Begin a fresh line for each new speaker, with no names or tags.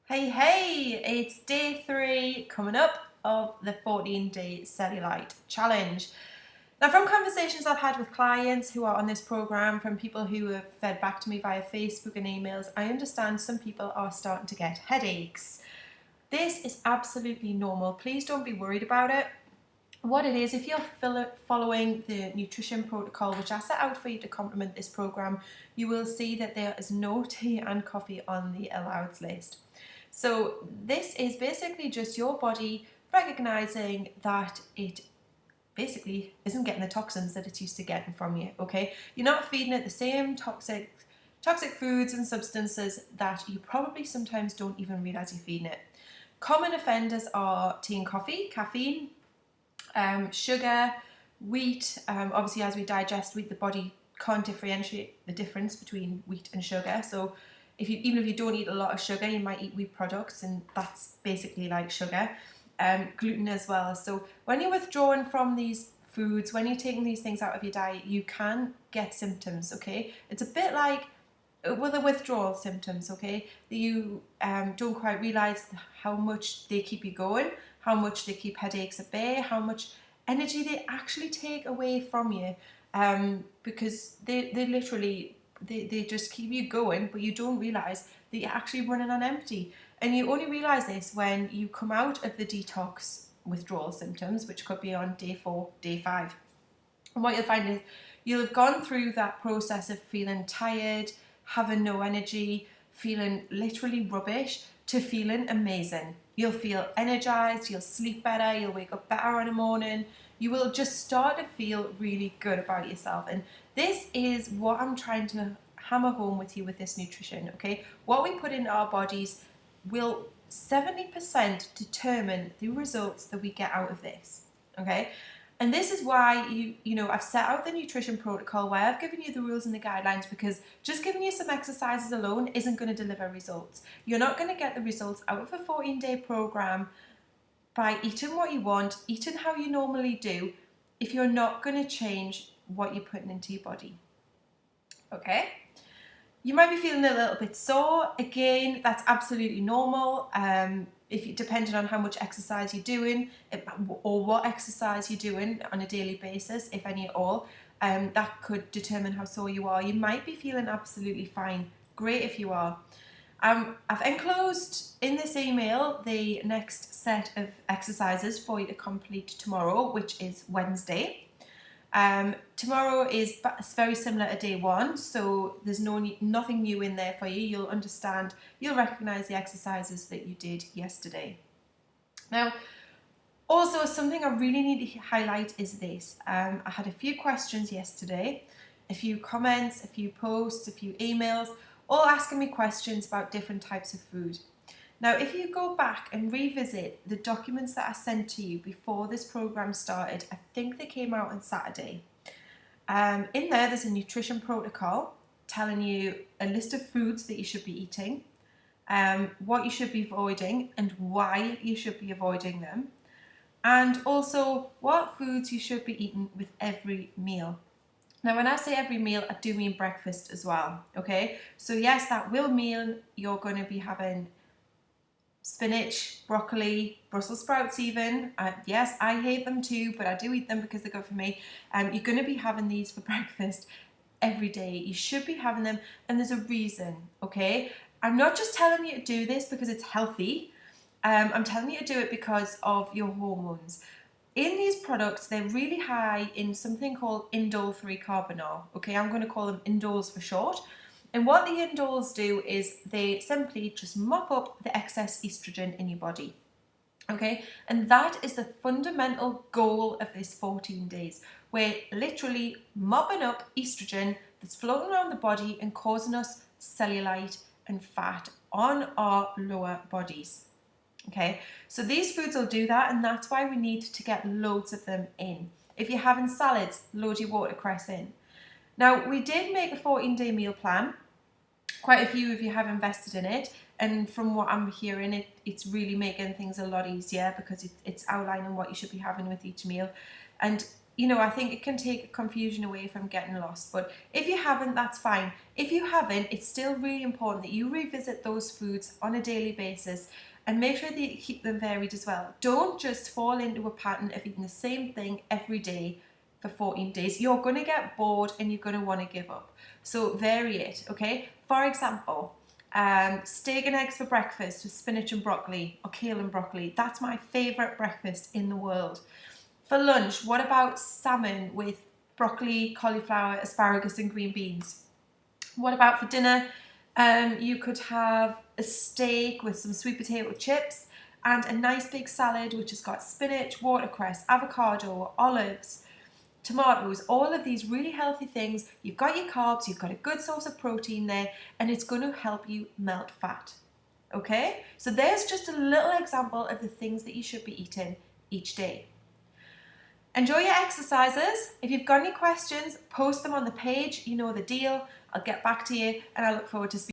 Hey, it's day 3 coming up of the 14-day cellulite challenge. Now, from conversations I've had with clients who are on this program, from people who have fed back to me via Facebook and emails, I understand some people are starting to get headaches. This is absolutely normal. Please don't be worried about it. What it is, if you're following the nutrition protocol, which I set out for you to complement this program, you will see that there is no tea and coffee on the alloweds list. So this is basically just your body recognizing that it basically isn't getting the toxins that it's used to getting from you, okay? You're not feeding it the same toxic foods and substances that you probably sometimes don't even realize you're feeding it. Common offenders are tea and coffee, caffeine, sugar, wheat. Obviously, as we digest wheat, the body can't differentiate the difference between wheat and sugar. So even if you don't eat a lot of sugar, you might eat wheat products, and that's basically like sugar. Gluten as well. So when you're withdrawing from these foods, when you're taking these things out of your diet, you can get symptoms, okay? It's a bit like with the withdrawal symptoms, okay? That you don't quite realise how much they keep you going, how much they keep headaches at bay, how much energy they actually take away from you, because they literally, they just keep you going, but you don't realise that you're actually running on empty. And you only realise this when you come out of the detox withdrawal symptoms, which could be on day 4, day 5. And what you'll find is you'll have gone through that process of feeling tired, having no energy, feeling literally rubbish, to feeling amazing. You'll feel energized, you'll sleep better, you'll wake up better in the morning. You will just start to feel really good about yourself. And this is what I'm trying to hammer home with you with this nutrition, okay? What we put into our bodies will 70% determine the results that we get out of this, okay? And this is why I've set out the nutrition protocol, where I've given you the rules and the guidelines, because just giving you some exercises alone isn't going to deliver results. You're not going to get the results out of a 14-day program by eating what you want, eating how you normally do, if you're not going to change what you're putting into your body. Okay? You might be feeling a little bit sore. Again, that's absolutely normal. Depending on how much exercise you're doing, or what exercise you're doing on a daily basis, if any at all, that could determine how sore you are. You might be feeling absolutely fine. Great if you are. I've enclosed in this email the next set of exercises for you to complete tomorrow, which is Wednesday. Tomorrow is very similar to day 1, so there's nothing new in there for you. You'll recognise the exercises that you did yesterday. Now, also something I really need to highlight is this. I had a few questions yesterday, a few comments, a few posts, a few emails, all asking me questions about different types of food. Now, if you go back and revisit the documents that I sent to you before this program started, I think they came out on Saturday. In there's a nutrition protocol telling you a list of foods that you should be eating, what you should be avoiding and why you should be avoiding them, and also what foods you should be eating with every meal. Now, when I say every meal, I do mean breakfast as well, okay? So yes, that will mean you're going to be having spinach, broccoli, Brussels sprouts even. Yes, I hate them too, but I do eat them because they're good for me. You're going to be having these for breakfast every day. You should be having them, and there's a reason, okay? I'm not just telling you to do this because it's healthy. I'm telling you to do it because of your hormones. In these products, they're really high in something called indole 3-carbinol, okay? I'm going to call them indoles for short. And what the indoles do is they simply just mop up the excess estrogen in your body, okay? And that is the fundamental goal of this 14 days. We're literally mopping up estrogen that's floating around the body and causing us cellulite and fat on our lower bodies, okay? So these foods will do that, and that's why we need to get loads of them in. If you're having salads, load your watercress in. Now, we did make a 14-day meal plan. Quite a few of you have invested in it, and from what I'm hearing, it's really making things a lot easier because it's outlining what you should be having with each meal. And you know, I think it can take confusion away from getting lost. But if you haven't, that's fine. If you haven't, it's still really important that you revisit those foods on a daily basis and make sure that you keep them varied as well. Don't just fall into a pattern of eating the same thing every day for 14 days. You're going to get bored and you're going to want to give up. So vary it, okay? For example, steak and eggs for breakfast with spinach and broccoli, or kale and broccoli. That's my favourite breakfast in the world. For lunch, what about salmon with broccoli, cauliflower, asparagus and green beans? What about for dinner? You could have a steak with some sweet potato chips and a nice big salad which has got spinach, watercress, avocado, olives, tomatoes, all of these really healthy things. You've got your carbs, you've got a good source of protein there, and it's going to help you melt fat. Okay? So there's just a little example of the things that you should be eating each day. Enjoy your exercises. If you've got any questions, post them on the page. You know the deal. I'll get back to you, and I look forward to speaking.